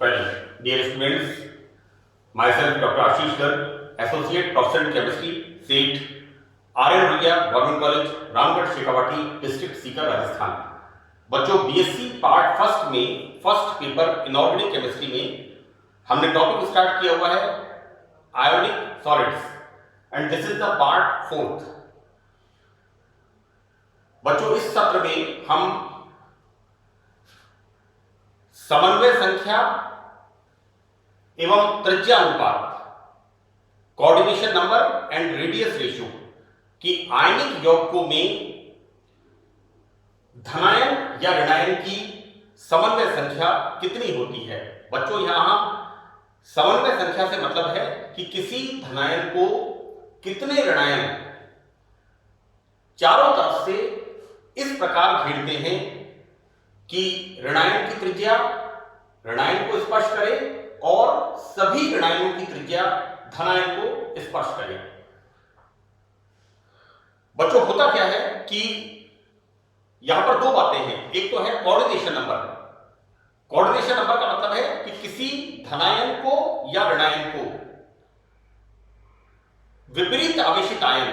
Well, dear students, myself Dr. Ashish Garg, Associate Professor in Chemistry, SET, RN Rudiya government college, Ramgarh Shekhawati, district Sikar, Rajasthan. बच्चों, BSc part first में first paper inorganic chemistry में हमने topic start किया हुआ है ionic solids and this is the part fourth. बच्चों, इस सत्र में हम समन्वय संख्या एवं त्रिज्या अनुपात, coordination number and radius ratio की आयनिक यौगिकों में धनायन या ऋणायन की समन्वय संख्या कितनी होती है। बच्चों, यहां समन्वय संख्या से मतलब है कि किसी धनायन को कितने ऋणायन चारों तरफ से इस प्रकार घेरते हैं कि ऋणायन की त्रिज्या ऋणायन को स्पर्श करे और सभी ऋणायनों की त्रिज्या धनायन को स्पर्श करे। बच्चों, होता क्या है कि यहां पर दो बातें हैं। एक तो है कोऑर्डिनेशन नंबर। कोऑर्डिनेशन नंबर का मतलब है कि किसी धनायन को या ऋणायन को विपरीत आवेशित आयन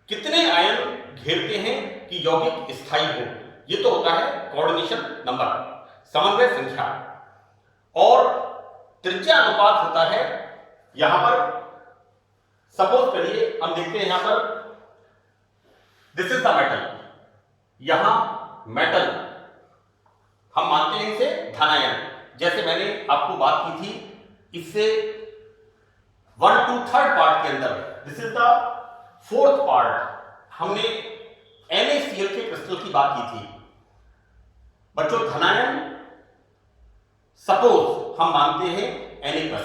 कितने आयन घेरते हैं कि यौगिक स्थायी हो, ये तो होता है कोऑर्डिनेशन नंबर, समन्वय संख्या। और त्रिज्या अनुपात होता है, यहां पर सपोज करिए हम देखते हैं यहां पर दिस इज द मेटल, यहां मेटल हम मानते हैं इसे धनायन। जैसे मैंने आपको बात की थी इससे 1/2 पार्ट के अंदर, this is the fourth part, हमने NaCl के क्रिस्टल की बात की थी। बच्चों, धनायन सपोज हम मानते हैं Na+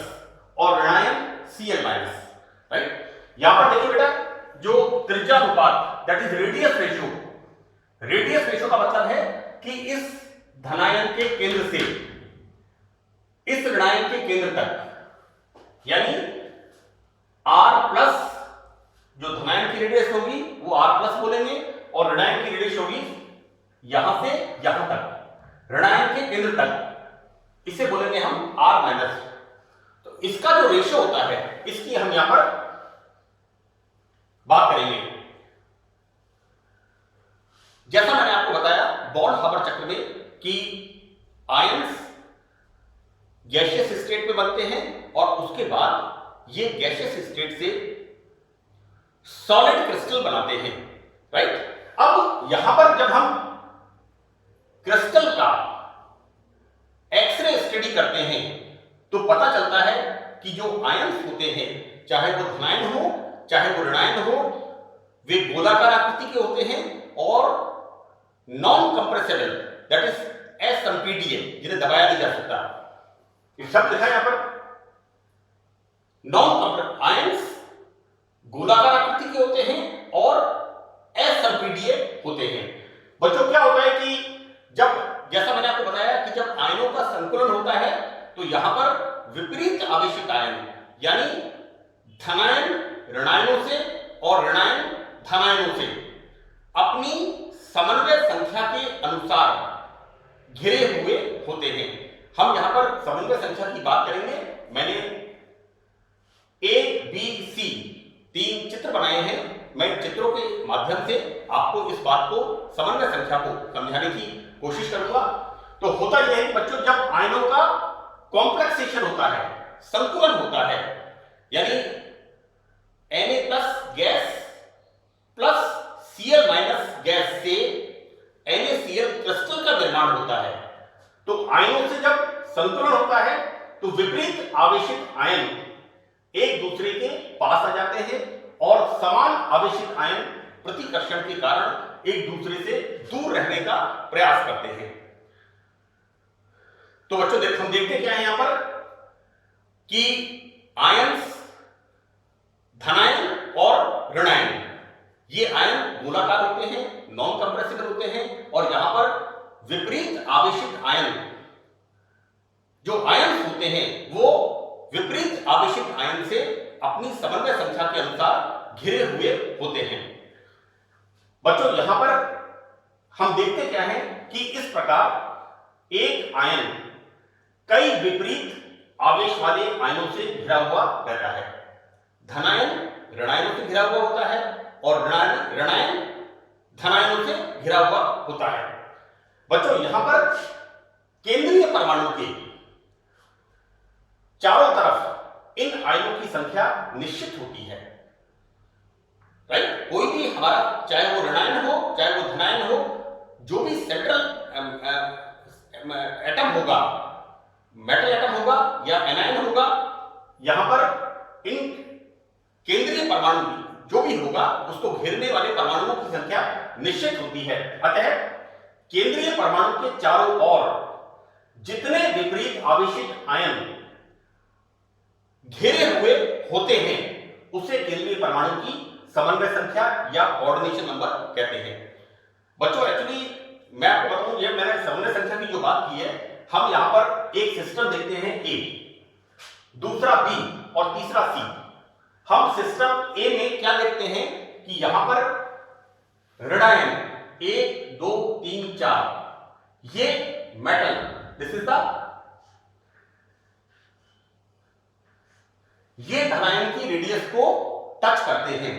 और ऋणायन Cl-, राइट। यहां पर देखिए बेटा, जो त्रिज्या अनुपात that is radius ratio, radius ratio का मतलब है कि इस धनायन के केंद्र से इस ऋणायन के केंद्र तक, यानी R+, जो धनायन की रेडियस होगी वो R+ बोलेंगे और ऋणायन की रेडियस होगी यहां से यहां तक, ऋणायन के केंद्र तक, इसे बोलेंगे हम R-। तो इसका जो रेशियो होता है इसकी हम यहां पर बात करेंगे। जैसा मैंने आपको बताया बॉर्न-हावर चक्र में कि आयंस गैसियस स्टेट में बनते हैं और उसके बाद ये गैसियस स्टेट से सॉलिड क्रिस्टल बनाते हैं, राइट। अब यहां पर जब हम क्रिस्टल का एक्सरे स्टडी करते हैं तो पता चलता है कि जो आयंस होते हैं, चाहे वो धनायन हो चाहे वो ऋणायन हो, वे गोलाकार आकृति के होते हैं और non compressible that is SMPDA, जिन्हें दबाया नहीं जा सकता। ये शब्द लिखा है यहां पर, नॉन कंप्रेसिबल आयंस गोलाकार आकृति के होते हैं और SMPDA होते हैं। बच्चों, क्या होता है कि जब, जैसा मैंने आपको बताया कि जब आयनों का संकुलन होता है तो यहां पर विपरीत आवेशित आयन, यानी धनायन ऋणायनों से और ऋणायन धनायनों से अपनी समन्वय संख्या के अनुसार घिरे हुए होते हैं। हम यहां पर समन्वय संख्या की बात करेंगे। मैंने ABC 3 चित्र बनाए हैं। मैं चित्रों के माध्यम से आपको इस बात को, समन्वय संख्या को समझाने की कोशिश करूंगा। तो होता यह है बच्चों, जब आयनों का कॉम्प्लेक्सेशन होता है, संकुलन होता है, यानी Na+ gas plus Cl- gas से NaCl क्रिस्टल का निर्माण होता है। तो आयनों से जब संतुलन होता है तो विपरीत आवेशित आयन एक दूसरे के पास आ जाते हैं और समान आवेशित आयन प्रतिकर्षण के कारण एक दूसरे से दूर रहने का प्रयास करते हैं। तो बच्चों, हम देखते क्या है यहां पर कि आयंस धनायन और ऋणायन, ये आयन गोलाकार होते हैं, नॉन कंप्रेसिबल होते हैं और यहां पर विपरीत आवेशित आयन, जो आयन होते हैं वो विपरीत आवेशित आयन से अपनी समन्वय संख्या के अनुसार घिरे हुए होते हैं। बच्चों, यहां पर हम देखते क्या है कि इस प्रकार एक आयन कई विपरीत आवेश वाले आयनों से घिरा हुआ रहता है। धनायन ऋणायनों से घिरा हुआ होता है और ऋणायन धनायनों से घिरा हुआ होता है। बच्चों यहां पर केंद्रीय परमाणु के चारों तरफ इन आयनों की संख्या निश्चित होती है, राइट। कोई भी हमारा, चाहे वो ऋणायन हो चाहे वो धनायन हो, जो भी सेंट्रल एटम होगा, मेटल एटम होगा या एनायन होगा, यहां पर इन केंद्रीय परमाणु जो भी होगा उसको घेरने वाले परमाणुओं की संख्या निश्चित होती है। अतः केंद्रीय परमाणु के चारों ओर जितने विपरीत आवेशित आयन घेरे हुए होते हैं उसे केंद्रीय परमाणु की समन्वय संख्या या कोऑर्डिनेशन नंबर कहते हैं। बच्चों एक्चुअली मैं आपको बताऊं, ये मैंने समन्वय संख्या की जो बात की है, हम यहां पर एक सिस्टम देखते हैं ए, दूसरा बी और तीसरा सी। हम सिस्टम ए में क्या देखते हैं कि यहां पर ऋणायन 1 2 3 4, ये मेटल, दिस इज द, ये धनायन की रेडियस को टच करते हैं,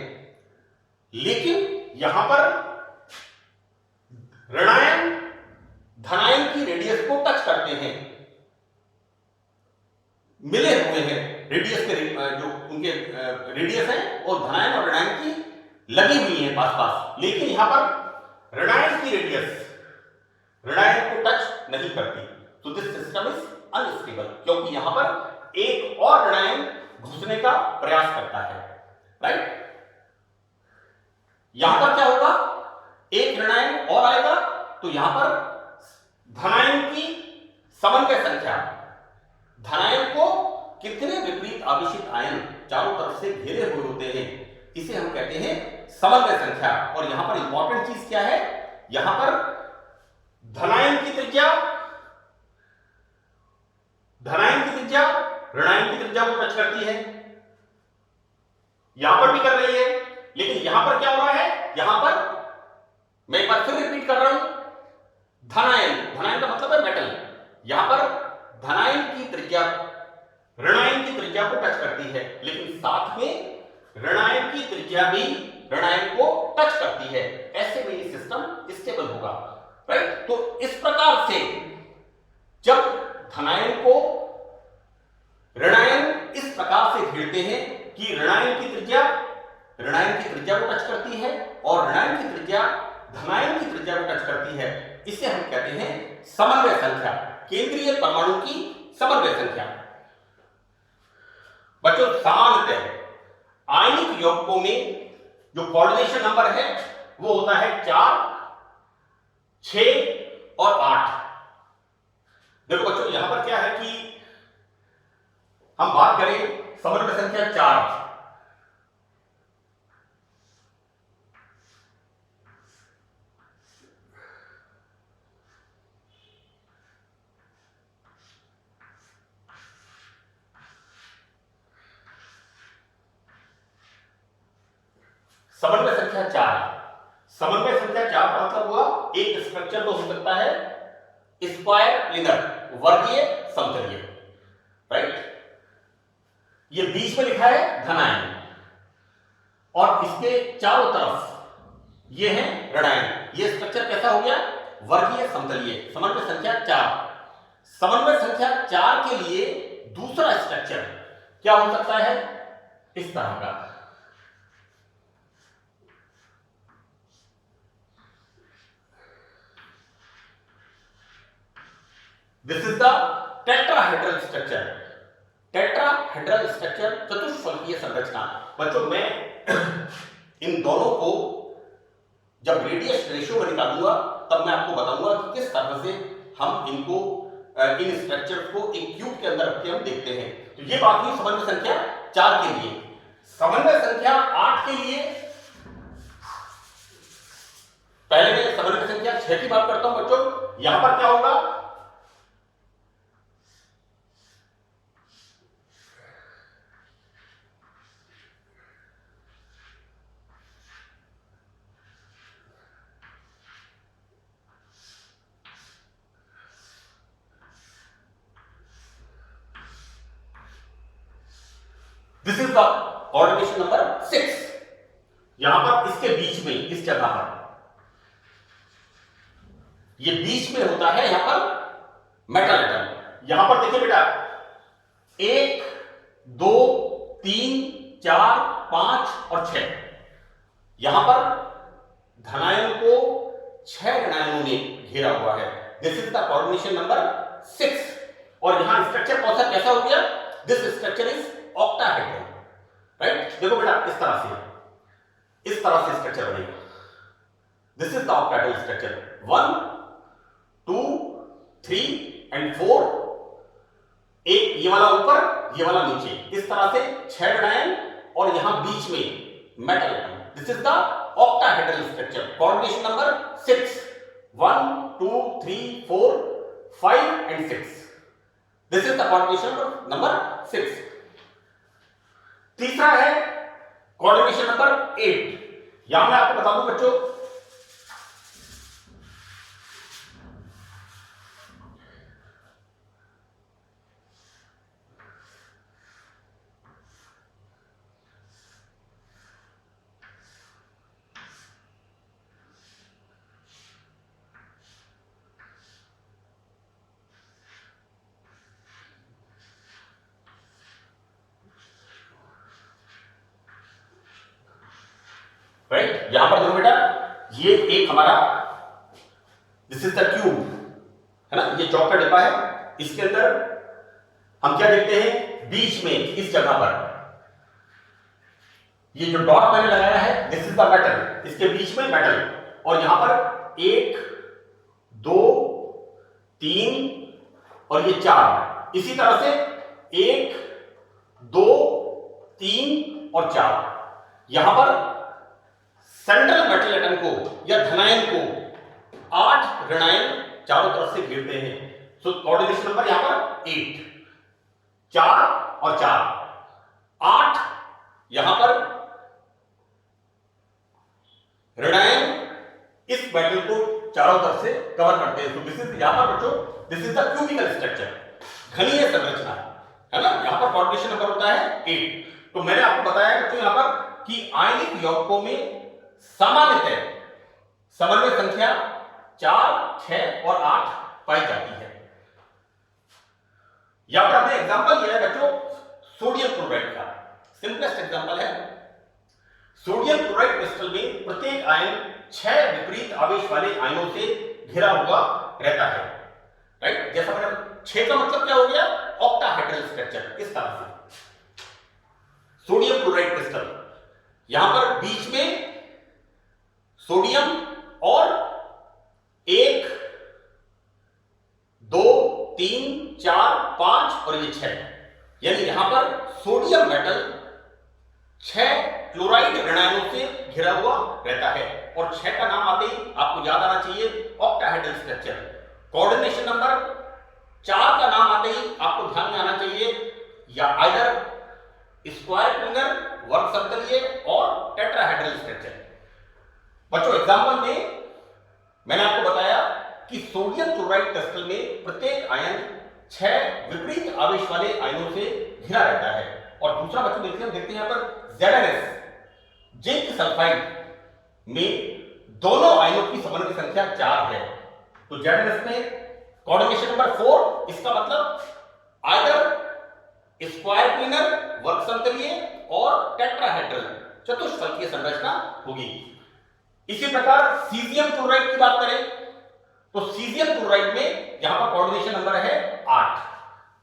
लेकिन यहां पर ऋणायन धनायन की रेडियस को टच करते हैं, मिले हुए हैं रेडियस के, जो उनके रेडियस है और धनायन और ऋणायन की लगी हुई है पास पास, लेकिन यहां पर ऋणायन की रेडियस ऋणायन को टच नहीं करती। तो दिस सिस्टम इज अनस्टेबल, क्योंकि यहां पर एक और ऋणायन घुसने का प्रयास करता है, राइट। यहां पर क्या होगा, एक ऋणायन और आएगा तो यहां पर धनायन की समन्वय संख्या, धनायन को कितने विपरीत आवेशित आयन चारों तरफ से घेरे हुए होते हैं, इसे हम कहते हैं समन्वय संख्या। और यहां पर इंपॉर्टेंट चीज क्या है, यहां पर धनायन की त्रिज्या ऋणायन की त्रिज्या को टच करती है, यहां पर भी कर रही है, लेकिन यहां पर क्या हो रहा है, यहां पर मैं एक बार फिर रिपीट कर रहा हूं, धनायन का मतलब है मेटल, यहां पर धनायन की त्रिज्या ऋणायन की त्रिज्या को टच करती है, लेकिन साथ में ऋणायन की त्रिज्या भी ऋणायन को टच करती है। ऐसे में ये सिस्टम स्टेबल होगा, राइट। तो इस प्रकार से जब धनायन को ऋणायन इस प्रकार से घेरते हैं कि ऋणायन की त्रिज्या को टच करती है और ऋणायन की त्रिज्या धनायन की त्रिज्या को टच करती है, इसे हम कहते हैं समन्वय संख्या, केंद्रीय परमाणु की समन्वय संख्या। बच्चों सामान्यतः आयनिक यौगिकों में जो कोऑर्डिनेशन नंबर है वो होता है 4, 6 और 8। देखो बच्चों यहां पर क्या है कि हम बात करें समन्वय संख्या 4, समन्वय संख्या 4 का मतलब हुआ एक स्ट्रक्चर तो हो सकता है स्क्वायर प्लेनर, वर्गीय समतलीय, राइट। ये बीच में लिखा है धनायन और इसके चारों तरफ ये है ऋणायन। ये स्ट्रक्चर कैसा हो गया, वर्गीय समतलीय, समन्वय संख्या 4। समन्वय संख्या 4 के लिए दूसरा स्ट्रक्चर क्या हो सकता है, इस तरह का। This is the tetrahedral structure. Tetrahedral structure चतुष्फलकीय संरचना। बच्चों मैं इन दोनों को जब रेडियस रेशियो में निकालूंगा तब मैं आपको बताऊंगा कि किस तरह से हम इनको इन स्ट्रक्चर्स को एक क्यूब के अंदर रख के हम देखते हैं। तो ये बात हुई समन्वय संख्या 4 के लिए। समन्वय संख्या 8 के लिए पहले मैं समन्वय संख्या 6 की बात करता हूं। बच्चों यहां पर क्या होगा, this is the coordination number 6। यहां पर इसके बीच में, इस जगह पर, ये बीच में होता है यहां पर मेटल एटम। यहां पर देखिए बेटा, 1 2 3 4 5 और 6, यहां पर धनायन को 6 ऋणायनों ने घेरा हुआ है। This is the coordination number 6। और यहां स्ट्रक्चर कौन सा कैसा हो गया? This structure is octahedral, right. देखो बेटा, इस तरह से स्ट्रक्चर बनेगा। This is the octahedral structure. 1 2 3 and 4, एक ये वाला ऊपर, ये वाला नीचे, इस तरह से 6 ऋणायन और यहां बीच में metal atom. This is the octahedral structure, coordination number 6। 1 2 3 4 5 and 6। This is the coordination number 6। तीसरा है कोऑर्डिनेशन नंबर 8। यहां मैं आपको बता दूं बच्चों, राइट। यहां पर देखो बेटा, ये एक हमारा, दिस इज द क्यूब, है ना, ये चौक का डिब्बा है। इसके अंदर हम क्या देखते हैं? बीच में इस जगह पर ये जो डॉट मैंने लगाया है, दिस इज द मेटल, इसके बीच में मेटल। और यहां पर 1 2 3 और ये 4, इसी तरह से 1 2 3 और 4। यहां पर सेंट्रल मेटल एटम को या धनायन को 8 ऋणायन चारों तरफ से घेरते हैं। सो कोऑर्डिनेशन नंबर यहां पर 8, 4 और 4, 8 यहां पर ऋणायन इस मेटल को चारों तरफ से कवर करते हैं। तो दिस इज, यहां पर बच्चों, this is the cubical structure, घनीय संरचना, है ना। यहां पर कोऑर्डिनेशन नंबर होता है 8। तो मैंने आपको बताया बच्चों यहां पर कि आयनिक यौगिकों में सामान्यतः समन्वय संख्या 4 6 और 8 पाई जाती है। यहां पर हमने एग्जांपल लिया है बच्चों सोडियम क्लोराइड का। सिंपलेस्ट एग्जांपल है, सोडियम क्लोराइड क्रिस्टल में प्रत्येक आयन 6 विपरीत आवेश वाले आयनों से घिरा हुआ रहता है, राइट। जैसा मैंने 6 का मतलब क्या हो गया? Octahedral structure. इस तरह से सोडियम क्लोराइड क्रिस्टल, यहां पर बीच में सोडियम और 1 2 3 4 5 और ये 6, यानी यहां पर सोडियम मेटल 6 क्लोराइड ऋणायनों से घिरा हुआ रहता है। और 6 का नाम आते ही आपको याद आना चाहिए ऑक्टाहेड्रल स्ट्रक्चर। कोऑर्डिनेशन नंबर 4 का नाम आते ही आपको ध्यान में आना चाहिए या आइदर स्क्वायर प्लेनर, वर्ग समतलीय और टेट्राहेड्रल स्ट्रक्चर। बच्चों एग्जांपल में मैंने आपको बताया कि सोडियम क्लोराइड क्रिस्टल में प्रत्येक आयन 6 विपरीत आवेश वाले आयनों से घिरा रहता है। और दूसरा बच्चों देखते हैं यहां पर ZnS, जिंक सल्फाइड में दोनों आयनों की समन्वय संख्या 4 है। तो ZnS में कोऑर्डिनेशन नंबर 4, इसका मतलब आइदर स्क्वायर प्लेनर, वर्ग समतलीय और टेट्राहेड्रल, चतुष्फलकीय संरचना होगी। इसी प्रकार सीजियम क्लोराइड की बात करें तो सीजियम क्लोराइड में यहां पर कोऑर्डिनेशन नंबर है 8।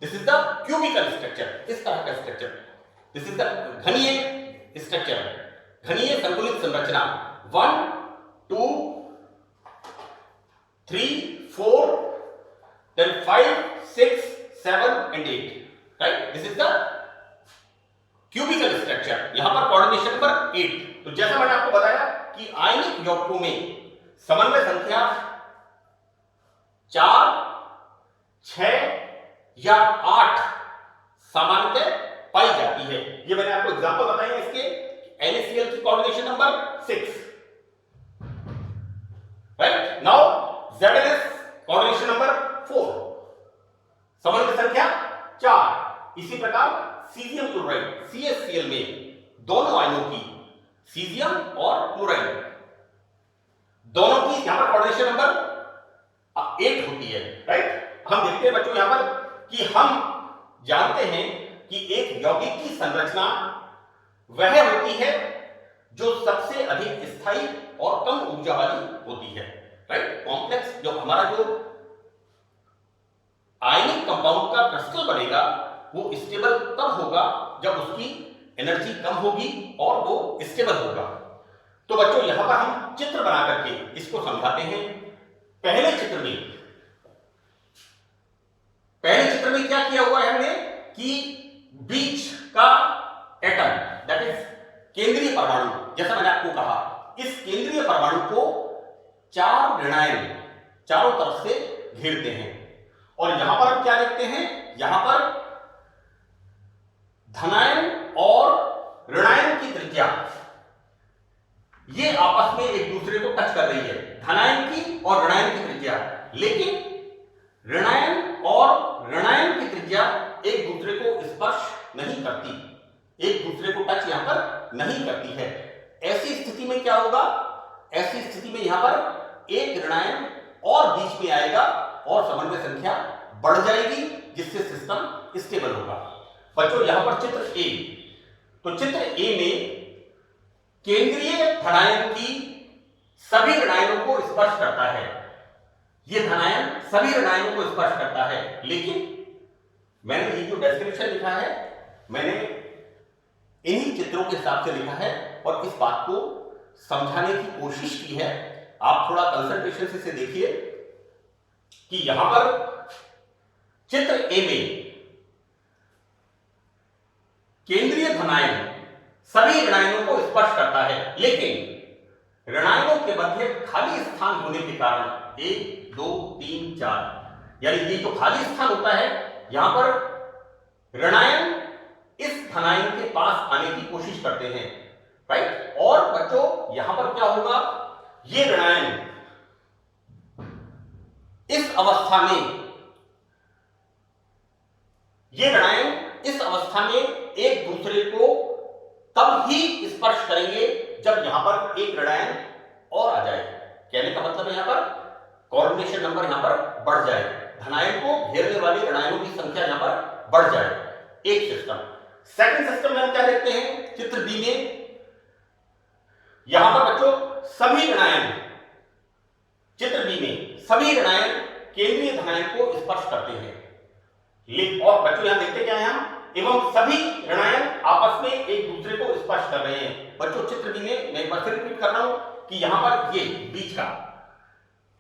This is the cubical structure, इस तरह का स्ट्रक्चर। दिस इज द घनीय स्ट्रक्चर, घनीय संतुलित संरचना। 1 2 3 4 then 5 6 7 and 8, right? This is the cubical structure. यहां पर कोऑर्डिनेशन नंबर 8। तो जैसा मैंने आपको बताया कि आयनिक यौगिकों में समन्वय संख्या 4 6 या 8 सामान्यतः पाई जाती है। ये मैंने आपको एग्जांपल बताए हैं इसके। NaCl की coordination number 6, right. Now ZnS coordination number 4, समन्वय संख्या 4। इसी प्रकार सीजियम क्लोराइड CaCl में दोनों आयनों की सीजियम और क्लोराइड दोनों की यहां पर कोऑर्डिनेशन नंबर 8 होती है, राइट। हम देखते हैं बच्चों यहां पर कि हम जानते हैं कि एक यौगिक की संरचना वह होती है जो सबसे अधिक स्थायी और कम ऊर्जा वाली होती है, राइट। कॉम्प्लेक्स जो हमारा जो आयनिक कंपाउंड का क्रिस्टल बनेगा वो स्टेबल तब होगा जब उसकी एनर्जी कम होगी और वो स्टेबल होगा। तो बच्चों यहां पर हम चित्र बना करके इसको समझाते हैं। पहले चित्र में क्या किया हुआ है हमने कि बीच का एटम दैट इज केंद्रीय परमाणु, जैसा मैंने आपको कहा, इस केंद्रीय परमाणु को 4 ऋणायन चारों तरफ से घेरते हैं। और यहां पर हम क्या देखते हैं, यहां पर धनायन और ऋणायन की त्रिज्या ये आपस में एक दूसरे को टच कर रही है, धनायन की और ऋणायन की त्रिज्या। लेकिन ऋणायन और ऋणायन की त्रिज्या एक दूसरे को स्पर्श नहीं करती, एक दूसरे को टच यहां पर नहीं करती है। ऐसी स्थिति में क्या होगा, ऐसी स्थिति में यहां पर एक ऋणायन और बीच में आएगा और समन्वय संख्या बढ़ जाएगी, जिससे सिस्टम स्टेबल होगा। बच्चों यहां पर चित्र ए, तो चित्र ए में केंद्रीय धनायन की सभी ऋणायनों को स्पर्श करता है, ये धनायन सभी ऋणायनों को स्पर्श करता है। लेकिन मैंने ये जो डेस्क्रिप्शन लिखा है मैंने इन्हीं चित्रों के हिसाब से लिखा है और इस बात को समझाने की कोशिश की है। आप थोड़ा कंसंट्रेशन से इसे देखिए कि यहां पर चित्र ए में केंद्रीय धनायन सभी ऋणायनों को स्पर्श करता है, लेकिन ऋणायनों के मध्य खाली स्थान होने के कारण 1 2 3 4 यानी ये जो खाली स्थान होता है यहां पर ऋणायन इस धनायन के पास आने की कोशिश करते हैं, राइट। और बच्चों यहां पर क्या होगा, ये ऋणायन इस अवस्था में एक दूसरे को तब ही स्पर्श करेंगे जब यहां पर एक ऋणायन और आ जाए। कहने का मतलब है यहां पर कोऑर्डिनेशन नंबर यहां पर बढ़ जाए, धनायन को घेरने वाले ऋणायनों की संख्या यहां पर बढ़ जाए। एक सिस्टम। सेकंड सिस्टम में हम क्या देखते हैं, चित्र बी में यहां पर बच्चों सभी ऋणायन, चित्र बी में सभी ऋणायन केंद्रीय धनायन को स्पर्श करते हैं। और बच्चों यहां देखते क्या है हम, एवं सभी ऋणायन आपस में एक दूसरे को स्पर्श कर रहे हैं। बच्चों चित्र बी में मैं एक बार फिर रिपीट कर रहा हूं कि यहां पर ये बीच का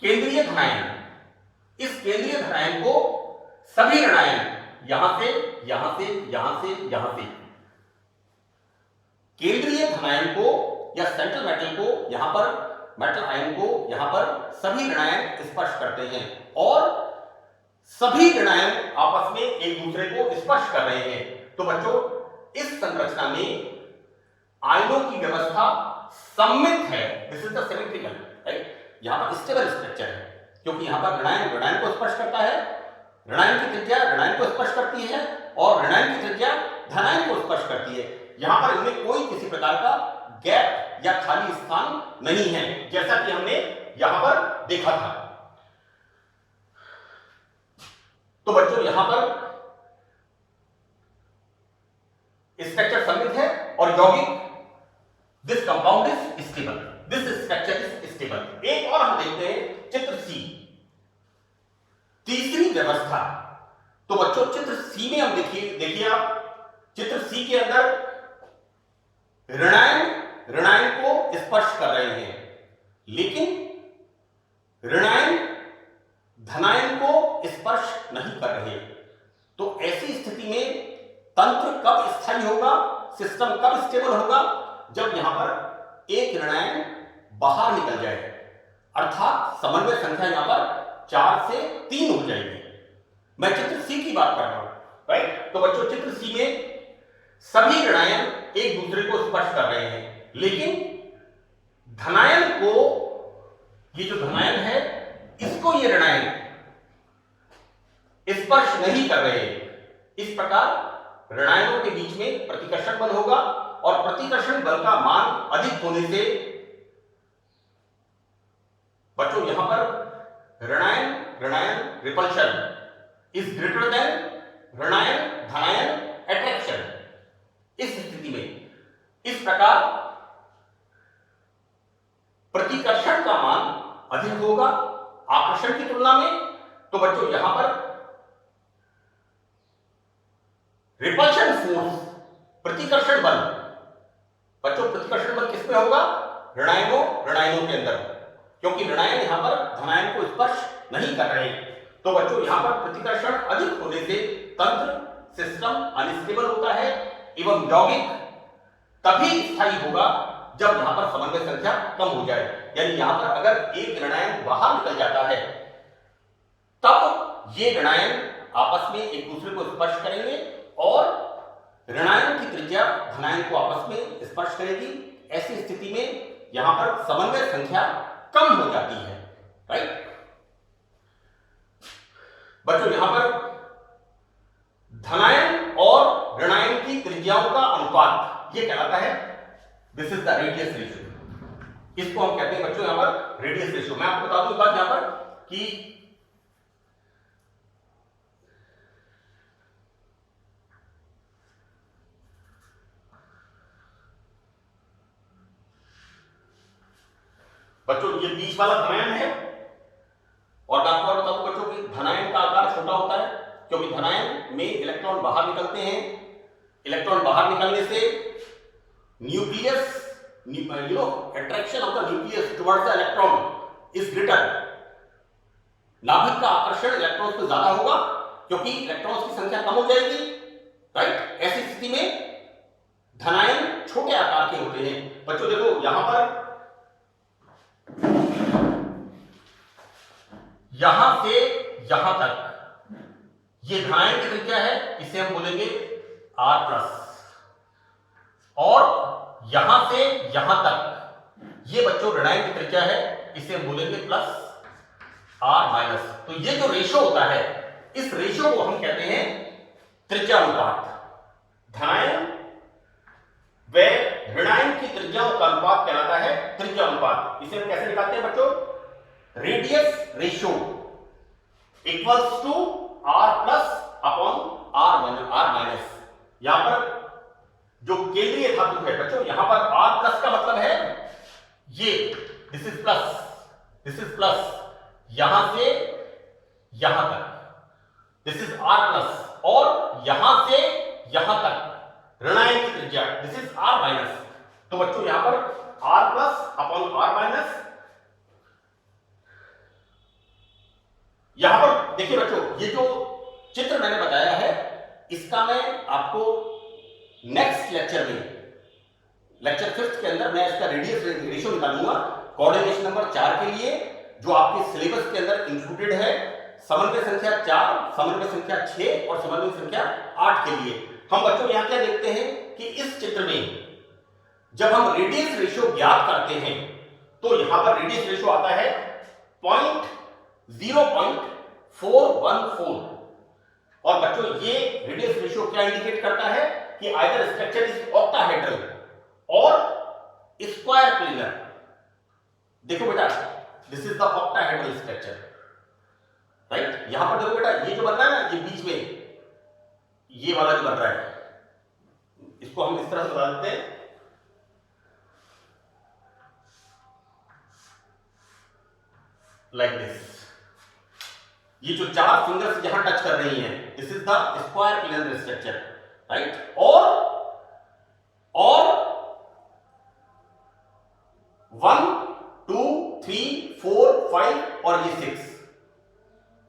केंद्रीय धनायन, इस केंद्रीय धनायन को सभी ऋणायन यहां से यहां से यहां से यहां से केंद्रीय धनायन को या सेंट्रल मेटल को यहां पर, मेटल आयन को यहां पर सभी ऋणायन स्पर्श करते हैं और सभी ऋणायन आपस में एक दूसरे को स्पर्श कर रहे हैं। तो बच्चों इस संरचना में आयनों की व्यवस्था सममित है, this is the symmetrical, right. यहां पर स्टेबल स्ट्रक्चर है क्योंकि यहां पर ऋणायन को स्पर्श करता है, ऋणायन की त्रिज्या ऋणायन को स्पर्श करती है और ऋणायन की त्रिज्या धनायन को स्पर्श करती है। यहां पर इनमें कोई किसी प्रकार का गैप या खाली स्थान नहीं है, जैसा कि हमने यहां पर देखा था। तो बच्चों यहां पर स्ट्रक्चर सममित है और यौगिक, this compound is stable, this structure is stable. एक और हम देखते हैं चित्र सी, तीसरी व्यवस्था। तो बच्चों चित्र सी में हम देखिए आप, चित्र सी के अंदर ऋणायन को स्पर्श कर रहे हैं, लेकिन ऋणायन धनायन को स्पर्श नहीं कर रहे। तो ऐसी स्थिति में तंत्र कब स्थायी होगा, सिस्टम कब स्टेबल होगा, जब यहां पर एक ऋणायन बाहर निकल जाए, अर्थात समन्वय संख्या यहां पर 4 से 3 हो जाएगी। मैं चित्र सी की बात कर रहा हूं, राइट। तो बच्चों चित्र सी में सभी ऋणायन एक दूसरे को स्पर्श कर रहे हैं, लेकिन धनायन को, ये जो धनायन है इसको ये ऋणायन स्पर्श नहीं कर रहे। इस प्रकार ऋणायनों के बीच में प्रतिक्रिया प्रतिकर्षण बल होगा, और प्रतिकर्षण बल का मान अधिक होने से बच्चों यहां पर ऋणायन ऋणायन रिपल्शन इज ग्रेटर देन ऋणायन धनायन अट्रैक्शन। इस स्थिति में इस प्रकार प्रतिकर्षण का मान अधिक होगा आकर्षण की तुलना में। तो बच्चों यहां पर रिपल्शन फोर्स प्रतिकर्षण बल, बच्चों प्रतिकर्षण बल किस पे होगा? ऋणायनों के अंदर, क्योंकि ऋणायन यहां पर धनायन को स्पर्श नहीं कर रहे। तो बच्चों यहां पर प्रतिकर्षण अधिक होने से तंत्र सिस्टम अनस्टेबल होता है एवं यौगिक तभी स्थायी होगा जब यहां पर समन्वय संख्या कम हो जाए। यानी यहां पर अगर एक ऋणायन बाहर निकल जाता है तब ये ऋणायन आपस में एक दूसरे को स्पर्श करेंगे और ऋणायन की त्रिज्या धनायन को आपस में स्पर्श करेगी। ऐसी स्थिति में यहां पर समन्वय संख्या कम हो जाती है, राइट। बच्चों यहां पर धनायन और ऋणायन की त्रिज्याओं का अनुपात ये कहलाता है this is the radius ratio. इसको हम कहते हैं बच्चों यहां पर रेडियस रेशियो। मैं आपको बता दूं बात यहां पर कि बच्चों ये बीच वाला धनायन है, और मैं आपको बताऊं बच्चों कि धनायन का आकार छोटा होता है क्योंकि धनायन में इलेक्ट्रॉन बाहर निकलते हैं। इलेक्ट्रॉन बाहर निकलने से nucleus attraction of the nucleus towards the electron is greater. नाभिक का आकर्षण इलेक्ट्रॉन्स पे ज्यादा होगा क्योंकि इलेक्ट्रॉन्स की संख्या कम हो जाएगी, राइट। ऐसी स्थिति में धनायन छोटे आकार के होते हैं। बच्चों देखो यहां पर यहां से यहां तक ये धनायन की त्रिज्या है, इसे हम बोलेंगे R+, और यहां से यहां तक ये बच्चों ऋणायन की त्रिज्या है, इसे हम बोलेंगे +R-। तो ये जो रेशो होता है इस रेशो को हम कहते हैं त्रिज्या अनुपात। धनायन व ऋणायन की त्रिज्याओं का अनुपात कहलाता है त्रिज्या अनुपात। इसे हम कैसे निकालते हैं बच्चों? Radius ratio equals to R+ upon R-। यहां पर जो केंद्रीय धातु है बच्चों, यहां पर R+ का मतलब है ये दिस इज प्लस, यहां से यहां तक दिस इज R+, और यहां से यहां तक ऋणायन की त्रिज्या दिस इज R-। तो बच्चों यहां पर R+ अपॉन R-। यहां पर देखिए बच्चों, ये जो चित्र मैंने बताया है इसका मैं आपको नेक्स्ट लेक्चर में, लेक्चर 5th के अंदर मैं इसका रेडियस रेशियो निकालूंगा कोऑर्डिनेशन नंबर 4 के लिए, जो आपके सिलेबस के अंदर इंक्लूडेड है। समन्वय संख्या 4, समन्वय संख्या 6 और समन्वय संख्या 8 के लिए। हम बच्चों यहां क्या देखते हैं कि इस चित्र में जब हम रेडियस रेशियो ज्ञात करते हैं तो यहां पर रेडियस रेशियो आता है 0.414। और बच्चों ये रेडियस रेशियो क्या इंडिकेट करता है कि आइदर स्ट्रक्चर इज ऑक्टाहेड्रल और स्क्वायर प्लेनर। देखो बेटा this is the octahedral structure, right. यहां पर देखो बेटा ये जो बन रहा है ना, ये बीच में ये वाला जो बन रहा है, इसको हम इस तरह से बता देते हैं, लाइक दिस। ये जो 4 फिंगर्स यहां टच कर रही हैं, this is the square planar structure, right. और 1 2 3 4 5 और ये 6,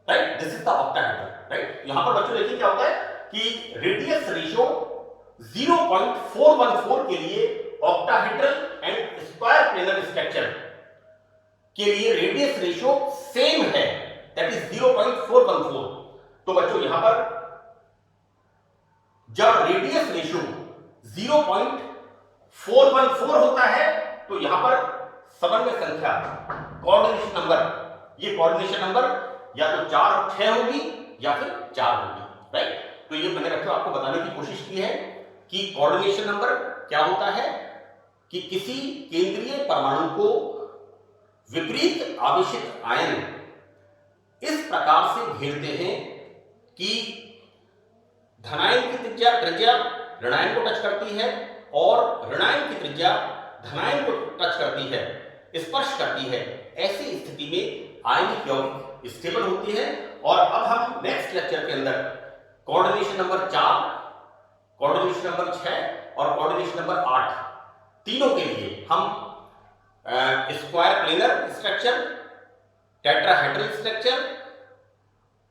right. This is the octahedral, right. यहां पर बच्चों देखिए क्या होता है कि रेडियस रेशियो 0.414 के लिए octahedral and square planar structure के लिए रेडियस रेशियो सेम है, दैट इज 0.414। तो बच्चों यहां पर जब रेडियस रेशियो 0.414 होता है तो यहां पर समन्वय संख्या कोऑर्डिनेशन नंबर, ये कोऑर्डिनेशन नंबर या तो 4 और 6 होगी या फिर 4 होगी, राइट। तो ये मैंने बच्चों आपको बताने की कोशिश की है कि कोऑर्डिनेशन नंबर क्या होता है कि किसी केंद्रीय परमाणु को विपरीत आवेशित आयन इस प्रकार से घेरते हैं कि धनायन की त्रिज्या ऋणायन को टच करती है और ऋणायन की त्रिज्या धनायन को टच करती है, स्पर्श करती है। ऐसी स्थिति में आयनिक यौगिक स्टेबल होती है। और अब हम नेक्स्ट लेक्चर के अंदर कोऑर्डिनेशन नंबर 4, कोऑर्डिनेशन नंबर 6 और कोऑर्डिनेशन नंबर 8 तीनों के लिए हम square planar structure, tetrahedral structure,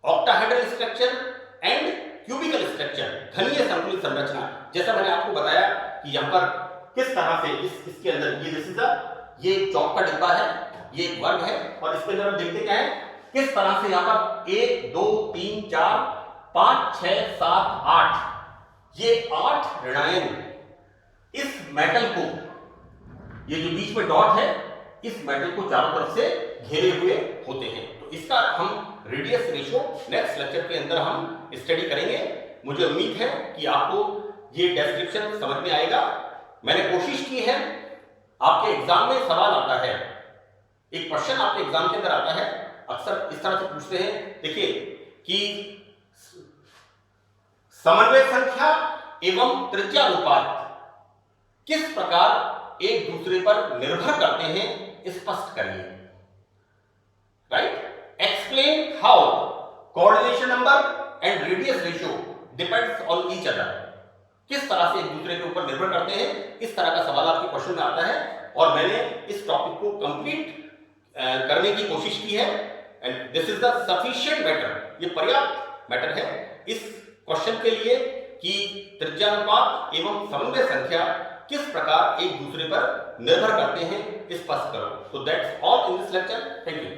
octahedral structure and cubical structure, घनीय संतुलित संरचना, जैसा मैंने आपको बताया कि यहाँ पर किस तरह से इसके अंदर ये चौक का डिब्बा है, ये एक वर्ग है और इसके अंदर हम देखते क्या है, किस तरह से यहाँ पर 1 2 3 4 5 6 7 8 ये 8 ऋणायन इस मेटल को, ये जो बीच में डॉट है, इस मेटल को चारों तरफ से घेरे हुए होते हैं। तो इसका हम रेडियस रेशियो नेक्स्ट लेक्चर के अंदर हम स्टडी करेंगे। मुझे उम्मीद है कि आपको ये डिस्क्रिप्शन समझ में आएगा। मैंने कोशिश की है, आपके एग्जाम में सवाल आता है, एक क्वेश्चन आपके एग्जाम के अंदर आता है, अक्सर इस तरह से पूछते हैं, देखिए कि समन्वय संख्या एवं त्रिज्यानुपात किस प्रकार एक दूसरे पर निर्भर करते हैं, स्पष्ट करिए। Right? Explain how coordination number and radius ratio depends on each other. किस तरह से एक दूसरे के ऊपर निर्भर करते हैं, इस तरह का सवाल आपके क्वेश्चन में आता है और मैंने इस टॉपिक को कंप्लीट करने की कोशिश की है and this is the sufficient matter. ये पर्याप्त मैटर है इस क्वेश्चन के लिए कि त्रिज्यानुपात एवं समन्वय संख्या किस प्रकार एक दूसरे पर निर्भर करते हैं, स्पष्ट करो। So that's all in this lecture. Thank you.